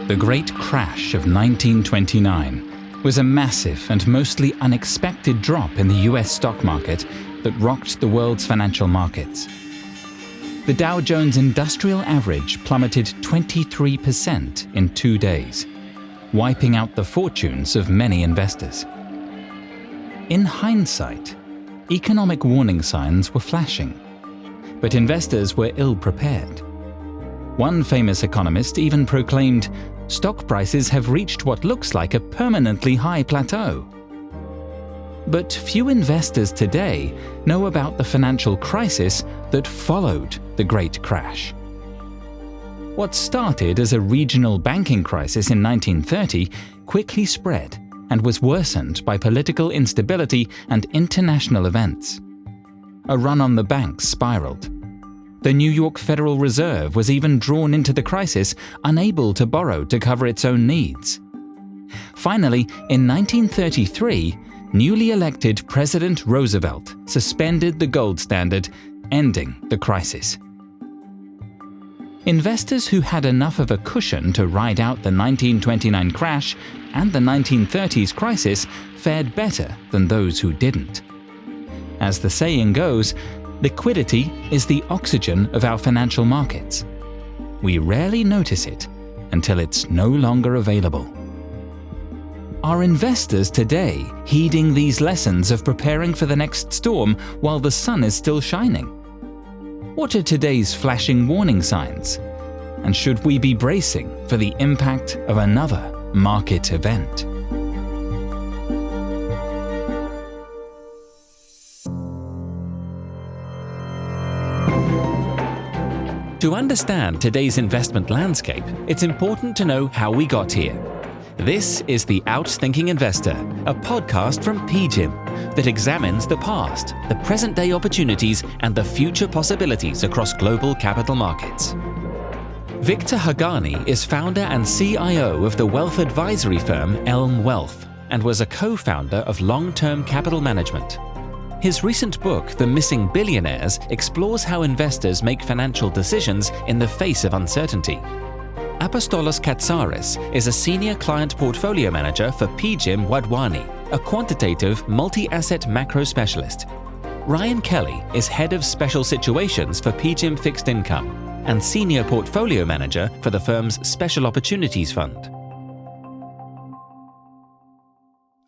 The Great Crash of 1929 was a massive and mostly unexpected drop in the US stock market that rocked the world's financial markets. The Dow Jones Industrial Average plummeted 23% in 2 days, wiping out the fortunes of many investors. In hindsight, economic warning signs were flashing, but investors were ill-prepared. One famous economist even proclaimed, "Stock prices have reached what looks like a permanently high plateau." But few investors today know about the financial crisis that followed the Great Crash. What started as a regional banking crisis in 1930 quickly spread and was worsened by political instability and international events. A run on the banks spiraled. The New York Federal Reserve was even drawn into the crisis, unable to borrow to cover its own needs. Finally, in 1933, newly elected President Roosevelt suspended the gold standard, ending the crisis. Investors who had enough of a cushion to ride out the 1929 crash and the 1930s crisis fared better than those who didn't. As the saying goes, liquidity is the oxygen of our financial markets. We rarely notice it until it's no longer available. Are investors today heeding these lessons of preparing for the next storm while the sun is still shining? What are today's flashing warning signs? And should we be bracing for the impact of another market event? To understand today's investment landscape, it's important to know how we got here. This is the Outthinking Investor, a podcast from PGIM that examines the past, the present-day opportunities, and the future possibilities across global capital markets. Victor Haghani is founder and CIO of the wealth advisory firm Elm Wealth and was a co-founder of Long-Term Capital Management. His recent book, The Missing Billionaires, explores how investors make financial decisions in the face of uncertainty. Apostolos Katsaris is a senior client portfolio manager for PGIM Wadwani, a quantitative multi-asset macro specialist. Ryan Kelly is head of special situations for PGIM Fixed Income and senior portfolio manager for the firm's Special Opportunities Fund.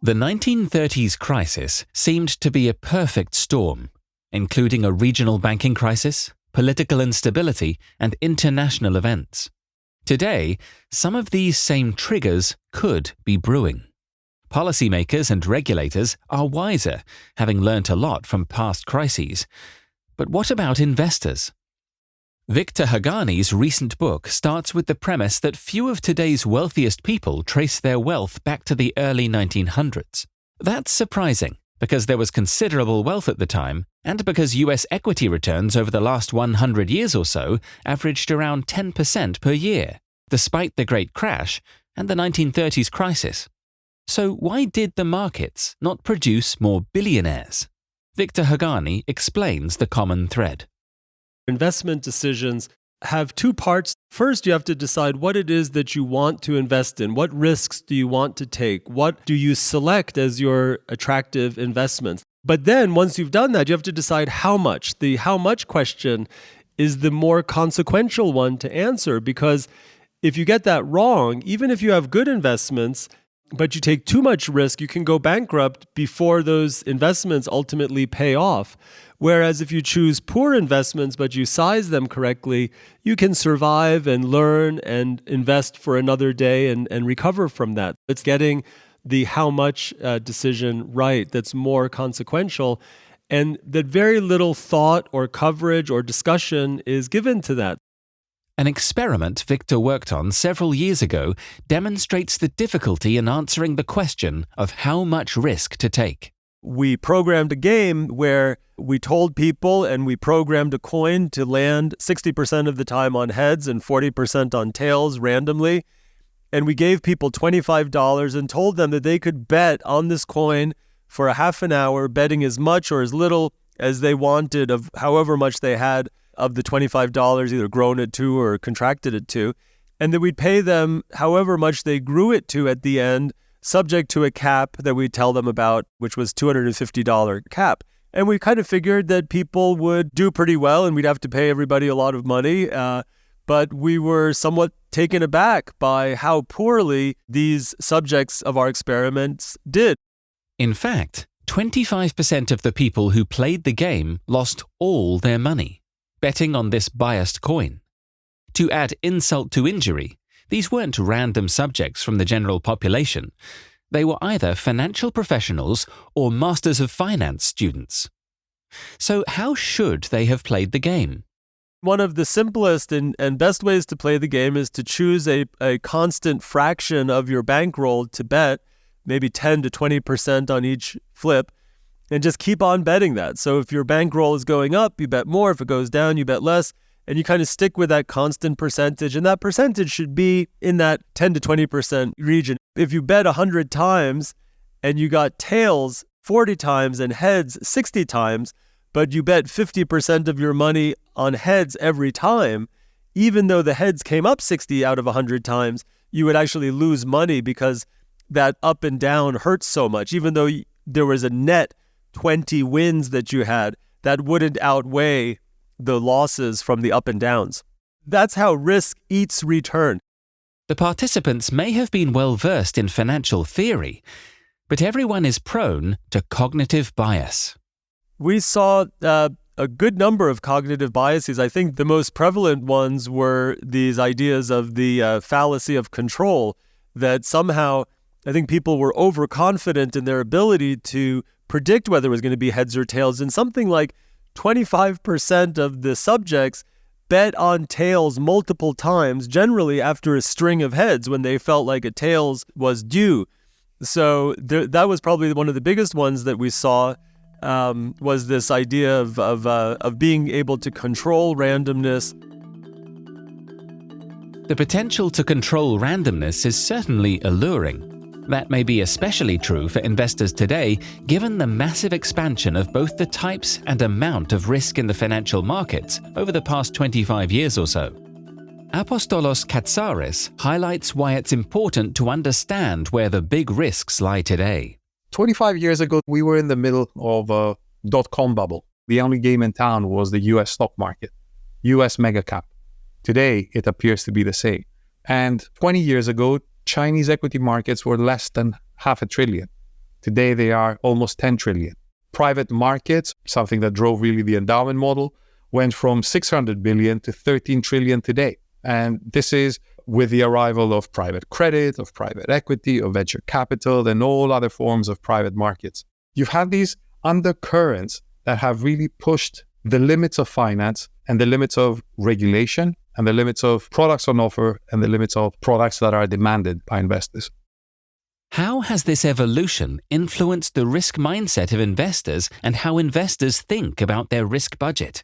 The 1930s crisis seemed to be a perfect storm, including a regional banking crisis, political instability, and international events. Today, some of these same triggers could be brewing. Policymakers and regulators are wiser, having learnt a lot from past crises. But what about investors? Victor Haghani's recent book starts with the premise that few of today's wealthiest people trace their wealth back to the early 1900s. That's surprising, because there was considerable wealth at the time, and because US equity returns over the last 100 years or so averaged around 10% per year, despite the Great Crash and the 1930s crisis. So why did the markets not produce more billionaires? Victor Haghani explains the common thread. Investment decisions have two parts. First, you have to decide what it is that you want to invest in. What risks do you want to take? What do you select as your attractive investments? But then once you've done that, you have to decide how much. The how much question is the more consequential one to answer, because if you get that wrong, even if you have good investments, but you take too much risk, you can go bankrupt before those investments ultimately pay off. Whereas if you choose poor investments, but you size them correctly, you can survive and learn and invest for another day and recover from that. It's getting the how much decision right that's more consequential, and that very little thought or coverage or discussion is given to that. An experiment Victor worked on several years ago demonstrates the difficulty in answering the question of how much risk to take. We programmed a game where we told people, and we programmed a coin to land 60% of the time on heads and 40% on tails randomly. And we gave people $25 and told them that they could bet on this coin for a half an hour, betting as much or as little as they wanted of however much they had of the $25, either grown it to or contracted it to. and then we'd pay them however much they grew it to at the end, subject to a cap that we'd tell them about, which was $250 cap. And we kind of figured that people would do pretty well and we'd have to pay everybody a lot of money. But we were somewhat taken aback by how poorly these subjects of our experiments did. In fact, 25% of the people who played the game lost all their money, betting on this biased coin. To add insult to injury, these weren't random subjects from the general population. They were either financial professionals or Masters of Finance students. So how should they have played the game? One of the simplest and best ways to play the game is to choose a constant fraction of your bankroll to bet, maybe 10 to 20% on each flip, and just keep on betting that. So if your bankroll is going up, you bet more. If it goes down, you bet less. And you kind of stick with that constant percentage. And that percentage should be in that 10 to 20% region. If you bet 100 times and you got tails 40 times and heads 60 times, but you bet 50% of your money on heads every time, even though the heads came up 60 out of 100 times, you would actually lose money because that up and down hurts so much. Even though there was a net 20 wins that you had, that wouldn't outweigh the losses from the up and downs. That's how risk eats return. The participants may have been well versed in financial theory, but everyone is prone to cognitive bias. We saw a good number of cognitive biases. I think the most prevalent ones were these ideas of the fallacy of control, that somehow I think people were overconfident in their ability to predict whether it was going to be heads or tails, and something like 25% of the subjects bet on tails multiple times, generally after a string of heads when they felt like a tails was due. So that was probably one of the biggest ones that we saw, was this idea of being able to control randomness. The potential to control randomness is certainly alluring. That may be especially true for investors today, given the massive expansion of both the types and amount of risk in the financial markets over the past 25 years or so. Apostolos Katsaris highlights why it's important to understand where the big risks lie today. 25 years ago, we were in the middle of a dot-com bubble. The only game in town was the US stock market, US mega cap. Today, it appears to be the same. And 20 years ago, Chinese equity markets were less than $500 billion. Today, they are almost $10 trillion. Private markets, something that drove really the endowment model, went from $600 billion to $13 trillion today. And this is with the arrival of private credit, of private equity, of venture capital, and all other forms of private markets. You've had these undercurrents that have really pushed the limits of finance and the limits of regulation and the limits of products on offer and the limits of products that are demanded by investors. How has this evolution influenced the risk mindset of investors and how investors think about their risk budget?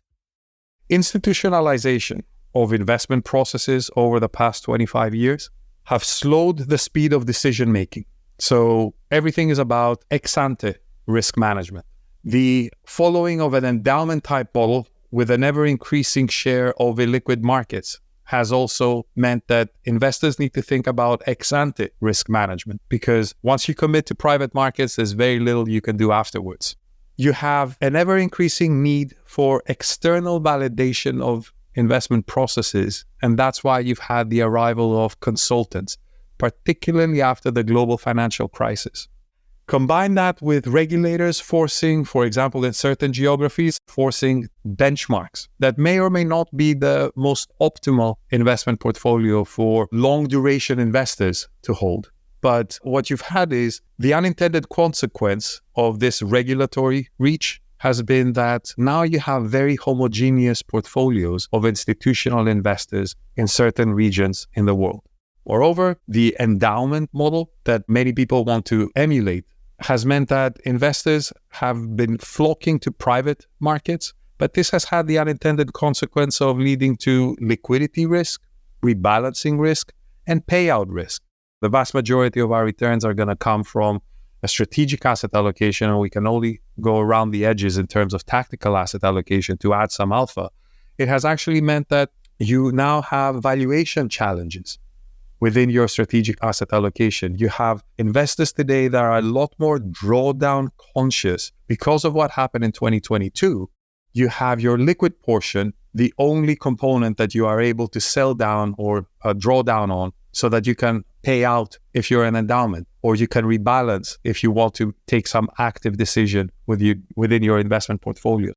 Institutionalization of investment processes over the past 25 years have slowed the speed of decision making. So everything is about ex-ante risk management. The following of an endowment type model with an ever-increasing share of illiquid markets has also meant that investors need to think about ex-ante risk management, because once you commit to private markets, there's very little you can do afterwards. You have an ever-increasing need for external validation of investment processes, and that's why you've had the arrival of consultants, particularly after the global financial crisis. Combine that with regulators forcing, for example, in certain geographies, forcing benchmarks that may or may not be the most optimal investment portfolio for long duration investors to hold. But what you've had is the unintended consequence of this regulatory reach has been that now you have very homogeneous portfolios of institutional investors in certain regions in the world. Moreover, the endowment model that many people want to emulate has meant that investors have been flocking to private markets, but this has had the unintended consequence of leading to liquidity risk, rebalancing risk, and payout risk. The vast majority of our returns are going to come from a strategic asset allocation, and we can only go around the edges in terms of tactical asset allocation to add some alpha. It has actually meant that you now have valuation challenges within your strategic asset allocation. You have investors today that are a lot more drawdown conscious because of what happened in 2022. You have your liquid portion, the only component that you are able to sell down or draw down on so that you can pay out if you're an endowment, or you can rebalance if you want to take some active decision within your investment portfolio.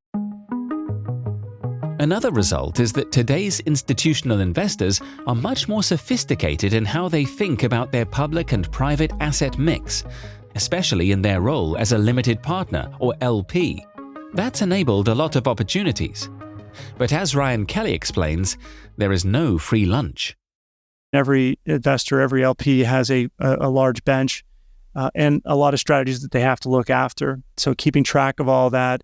Another result is that today's institutional investors are much more sophisticated in how they think about their public and private asset mix, especially in their role as a limited partner or LP. That's enabled a lot of opportunities. But as Ryan Kelly explains, there is no free lunch. Every investor, every LP has a large bench and a lot of strategies that they have to look after. So keeping track of all that,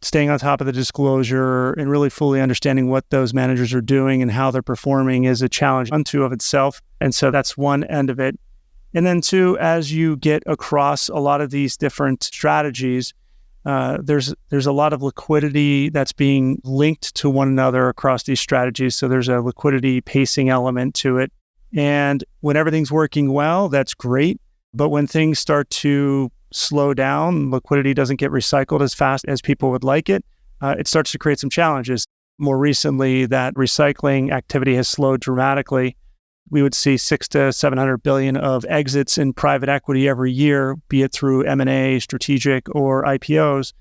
staying on top of the disclosure, and really fully understanding what those managers are doing and how they're performing is a challenge unto of itself. And so that's one end of it. And then two, as you get across a lot of these different strategies, there's a lot of liquidity that's being linked to one another across these strategies. So there's a liquidity pacing element to it. And when everything's working well, that's great. But when things start to slow down, liquidity doesn't get recycled as fast as people would like it, it starts to create some challenges. More recently, that recycling activity has slowed dramatically. We would see $600 to $700 billion of exits in private equity every year, be it through M&A, strategic, or IPOs.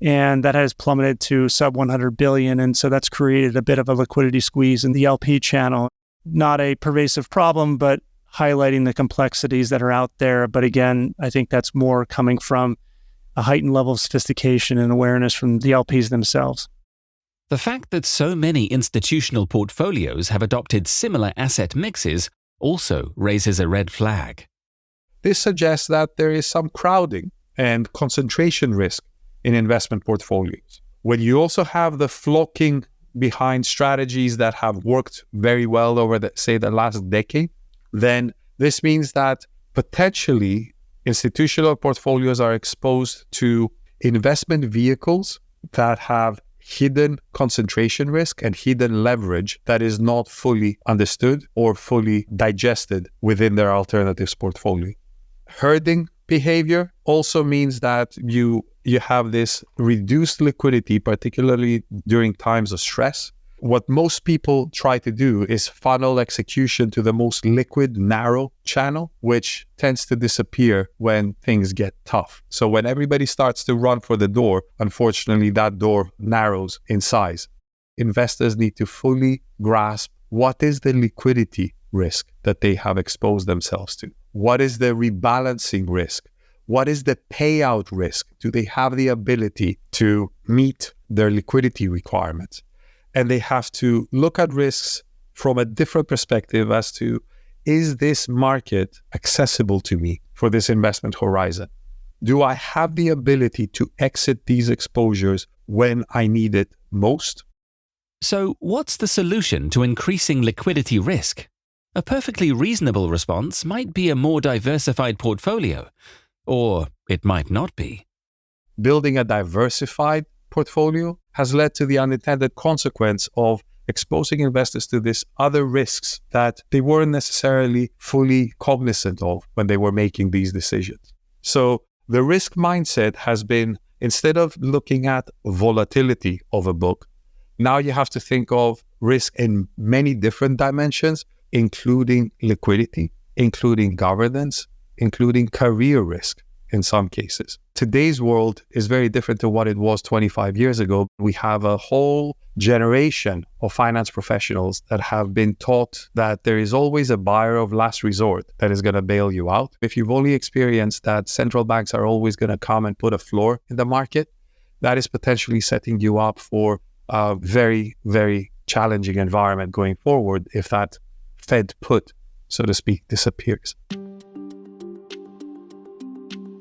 And that has plummeted to sub $100 billion. And so that's created a bit of a liquidity squeeze in the LP channel. Not a pervasive problem, but highlighting the complexities that are out there. But again, I think that's more coming from a heightened level of sophistication and awareness from the LPs themselves. The fact that so many institutional portfolios have adopted similar asset mixes also raises a red flag. This suggests that there is some crowding and concentration risk in investment portfolios. When you also have the flocking behind strategies that have worked very well over the last decade, then this means that potentially institutional portfolios are exposed to investment vehicles that have hidden concentration risk and hidden leverage that is not fully understood or fully digested within their alternatives portfolio. Herding behavior also means that you have this reduced liquidity, particularly during times of stress. What most people try to do is funnel execution to the most liquid, narrow channel, which tends to disappear when things get tough. So when everybody starts to run for the door, unfortunately, that door narrows in size. Investors need to fully grasp what is the liquidity risk that they have exposed themselves to. What is the rebalancing risk? What is the payout risk? Do they have the ability to meet their liquidity requirements? And they have to look at risks from a different perspective as to, is this market accessible to me for this investment horizon? Do I have the ability to exit these exposures when I need it most? So, what's the solution to increasing liquidity risk? A perfectly reasonable response might be a more diversified portfolio, or it might not be. Building a diversified portfolio has led to the unintended consequence of exposing investors to these other risks that they weren't necessarily fully cognizant of when they were making these decisions. So the risk mindset has been, instead of looking at volatility of a book, now you have to think of risk in many different dimensions, including liquidity, including governance, including career risk in some cases. Today's world is very different to what it was 25 years ago. We have a whole generation of finance professionals that have been taught that there is always a buyer of last resort that is going to bail you out. If you've only experienced that central banks are always going to come and put a floor in the market, that is potentially setting you up for a very, very challenging environment going forward if that Fed put, so to speak, disappears.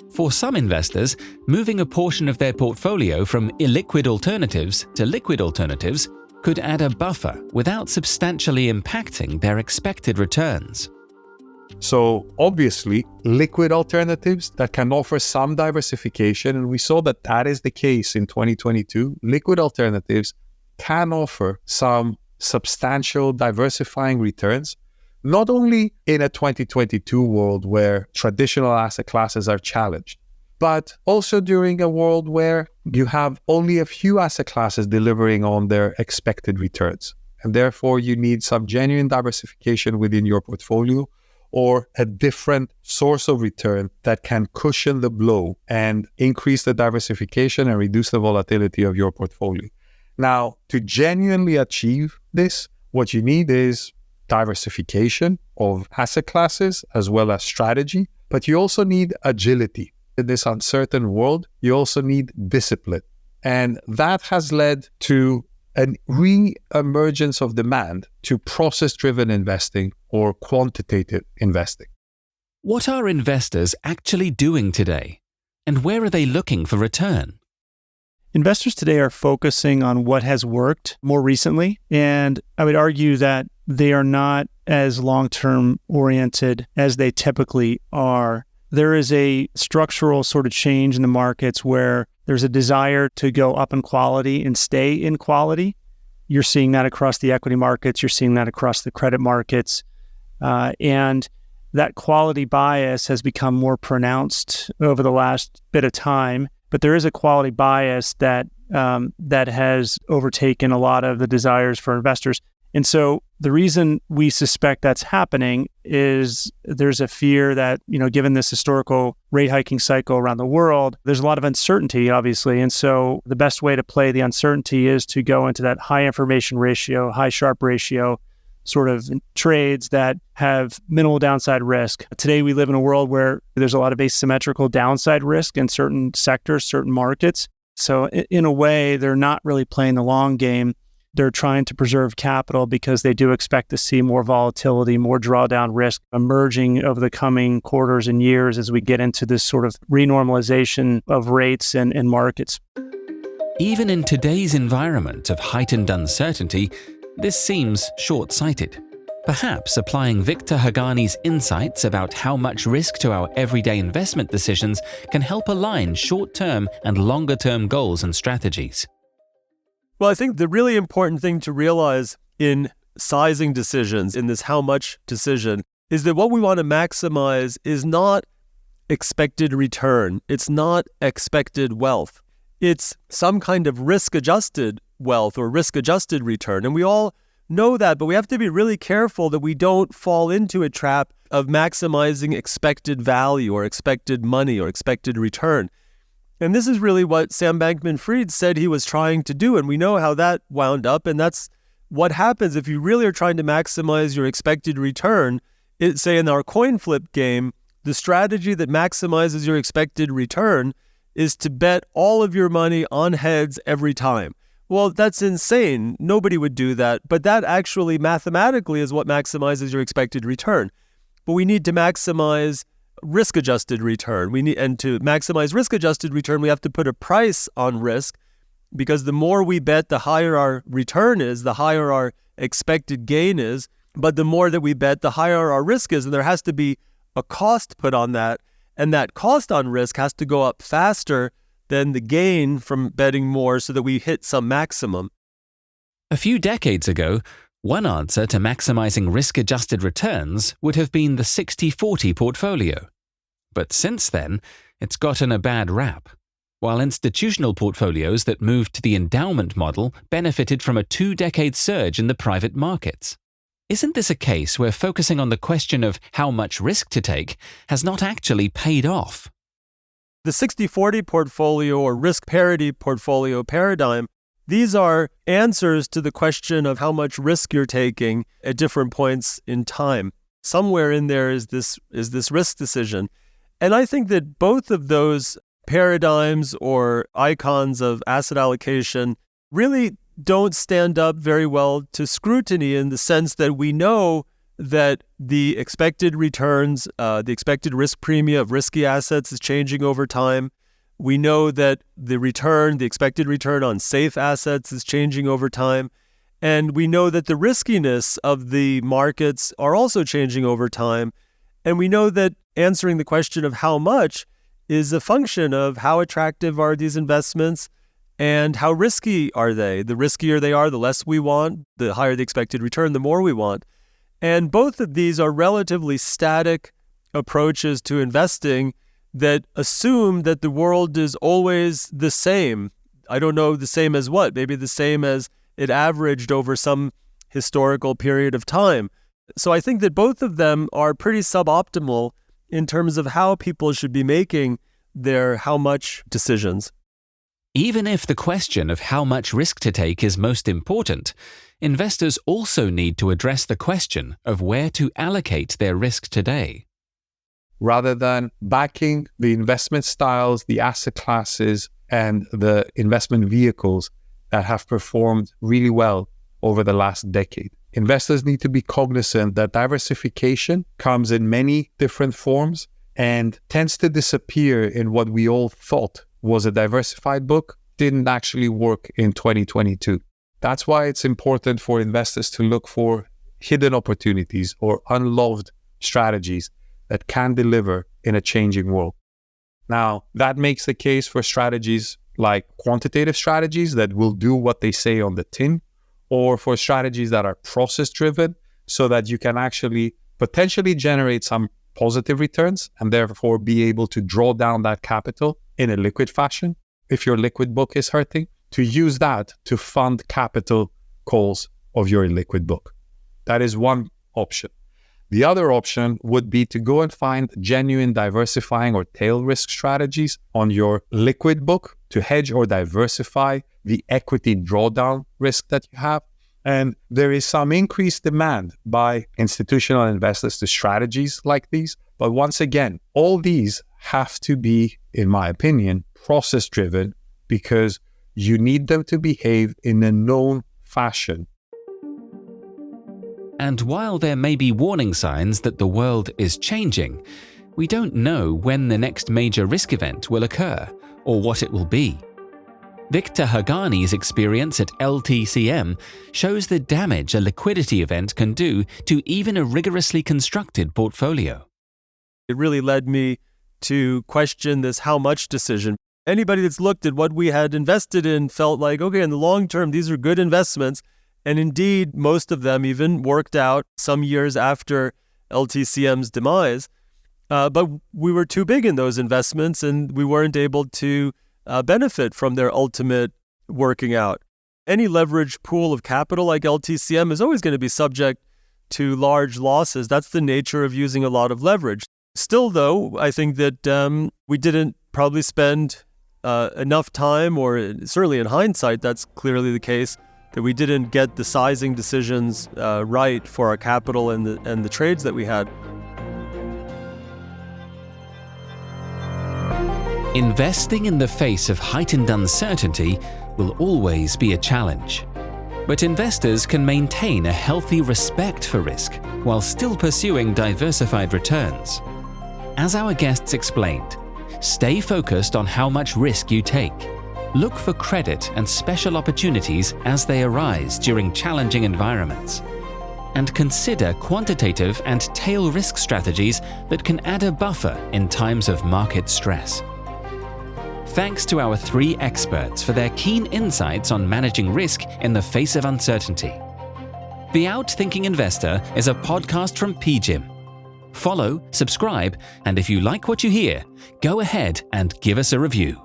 For some investors, moving a portion of their portfolio from illiquid alternatives to liquid alternatives could add a buffer without substantially impacting their expected returns. So obviously, liquid alternatives that can offer some diversification, and we saw that that is the case in 2022, liquid alternatives can offer some substantial diversifying returns, not only in a 2022 world where traditional asset classes are challenged, but also during a world where you have only a few asset classes delivering on their expected returns. And therefore, you need some genuine diversification within your portfolio or a different source of return that can cushion the blow and increase the diversification and reduce the volatility of your portfolio. Now, to genuinely achieve this, what you need is diversification of asset classes as well as strategy, but you also need agility. In this uncertain world, you also need discipline. And that has led to a re-emergence of demand to process-driven investing or quantitative investing. What are investors actually doing today? And where are they looking for return? Investors today are focusing on what has worked more recently, and I would argue that they are not as long-term oriented as they typically are. There is a structural sort of change in the markets where there's a desire to go up in quality and stay in quality. You're seeing that across the equity markets. You're seeing that across the credit markets. And that quality bias has become more pronounced over the last bit of time. But there is a quality bias that has overtaken a lot of the desires for investors. And so the reason we suspect that's happening is there's a fear that, given this historical rate hiking cycle around the world, there's a lot of uncertainty, obviously. And so the best way to play the uncertainty is to go into that high information ratio, high Sharpe ratio sort of trades that have minimal downside risk. Today, we live in a world where there's a lot of asymmetrical downside risk in certain sectors, certain markets. So in a way, they're not really playing the long game. They're trying to preserve capital because they do expect to see more volatility, more drawdown risk emerging over the coming quarters and years as we get into this sort of renormalization of rates and markets. Even in today's environment of heightened uncertainty, this seems short-sighted. Perhaps applying Victor Haghani's insights about how much risk to our everyday investment decisions can help align short-term and longer-term goals and strategies. Well, I think the really important thing to realize in sizing decisions, in this how much decision, is that what we want to maximize is not expected return. It's not expected wealth. It's some kind of risk-adjusted wealth or risk-adjusted return. And we all know that, but we have to be really careful that we don't fall into a trap of maximizing expected value or expected money or expected return. And this is really what Sam Bankman-Fried said he was trying to do. And we know how that wound up. And that's what happens if you really are trying to maximize your expected return. Say in our coin flip game, the strategy that maximizes your expected return is to bet all of your money on heads every time. Well, that's insane. Nobody would do that. But that actually mathematically is what maximizes your expected return. But we need to maximize risk-adjusted return. And to maximize risk-adjusted return, we have to put a price on risk, because the more we bet, the higher our return is, the higher our expected gain is. But the more that we bet, the higher our risk is. And there has to be a cost put on that. And that cost on risk has to go up faster than the gain from betting more so that we hit some maximum. A few decades ago, one answer to maximizing risk-adjusted returns would have been the 60-40 portfolio. But since then, it's gotten a bad rap, while institutional portfolios that moved to the endowment model benefited from a 2-decade surge in the private markets. Isn't this a case where focusing on the question of how much risk to take has not actually paid off? The 60-40 portfolio or risk parity portfolio paradigm, these are answers to the question of how much risk you're taking at different points in time. Somewhere in there is this risk decision. And I think that both of those paradigms or icons of asset allocation really don't stand up very well to scrutiny, in the sense that we know that the expected returns, the expected risk premium of risky assets is changing over time. We know that the expected return on safe assets is changing over time. And we know that the riskiness of the markets are also changing over time. And we know that answering the question of how much is a function of how attractive are these investments And how risky are they? The riskier they are, the less we want. The higher the expected return, the more we want. And both of these are relatively static approaches to investing that assume that the world is always the same. I don't know the same as what, maybe the same as it averaged over some historical period of time. So I think that both of them are pretty suboptimal in terms of how people should be making their how much decisions. Even if the question of how much risk to take is most important, investors also need to address the question of where to allocate their risk today. Rather than backing the investment styles, the asset classes, and the investment vehicles that have performed really well over the last decade, investors need to be cognizant that diversification comes in many different forms and tends to disappear in what we all thought was a diversified book didn't actually work in 2022. That's why it's important for investors to look for hidden opportunities or unloved strategies that can deliver in a changing world. Now, that makes the case for strategies like quantitative strategies that will do what they say on the tin, or for strategies that are process-driven so that you can actually potentially generate some positive returns and therefore be able to draw down that capital in a liquid fashion if your liquid book is hurting, to use that to fund capital calls of your illiquid book. That is one option. The other option would be to go and find genuine diversifying or tail risk strategies on your liquid book to hedge or diversify the equity drawdown risk that you have. And there is some increased demand by institutional investors to strategies like these. But once again, all these have to be, in my opinion, process-driven because you need them to behave in a known fashion. And while there may be warning signs that the world is changing, we don't know when the next major risk event will occur or what it will be. Victor Haghani's experience at LTCM shows the damage a liquidity event can do to even a rigorously constructed portfolio. It really led me to question this how much decision. Anybody that's looked at what we had invested in felt like, okay, in the long term, these are good investments. And indeed, most of them even worked out some years after LTCM's demise. But we were too big in those investments and we weren't able to benefit from their ultimate working out. Any leveraged pool of capital like LTCM is always going to be subject to large losses. That's the nature of using a lot of leverage. Still, though, I think that we didn't probably spend enough time, or certainly in hindsight, that's clearly the case, that we didn't get the sizing decisions right for our capital and the trades that we had. Investing in the face of heightened uncertainty will always be a challenge. But investors can maintain a healthy respect for risk while still pursuing diversified returns. As our guests explained, stay focused on how much risk you take. Look for credit and special opportunities as they arise during challenging environments. And consider quantitative and tail risk strategies that can add a buffer in times of market stress. Thanks to our three experts for their keen insights on managing risk in the face of uncertainty. The Outthinking Investor is a podcast from PGIM. Follow, subscribe, and if you like what you hear, go ahead and give us a review.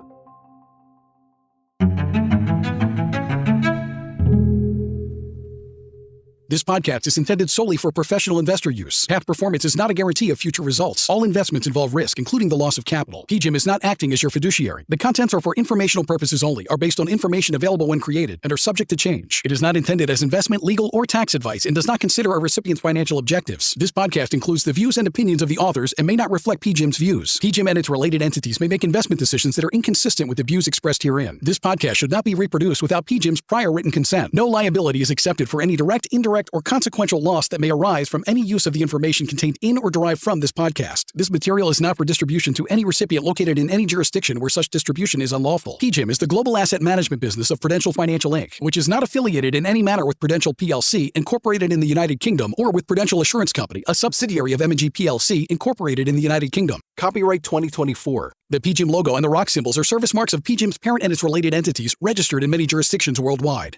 This podcast is intended solely for professional investor use. Past performance is not a guarantee of future results. All investments involve risk, including the loss of capital. PGIM is not acting as your fiduciary. The contents are for informational purposes only, are based on information available when created, and are subject to change. It is not intended as investment, legal, or tax advice and does not consider a recipient's financial objectives. This podcast includes the views and opinions of the authors and may not reflect PGIM's views. PGIM and its related entities may make investment decisions that are inconsistent with the views expressed herein. This podcast should not be reproduced without PGIM's prior written consent. No liability is accepted for any direct, indirect, direct or consequential loss that may arise from any use of the information contained in or derived from this podcast. This material is not for distribution to any recipient located in any jurisdiction where such distribution is unlawful. PGIM is the global asset management business of Prudential Financial Inc., which is not affiliated in any manner with Prudential plc, incorporated in the United Kingdom, or with Prudential Assurance Company, a subsidiary of M&G plc, incorporated in the United Kingdom. Copyright 2024. The PGIM logo and the rock symbols are service marks of PGIM's parent and its related entities, registered in many jurisdictions worldwide.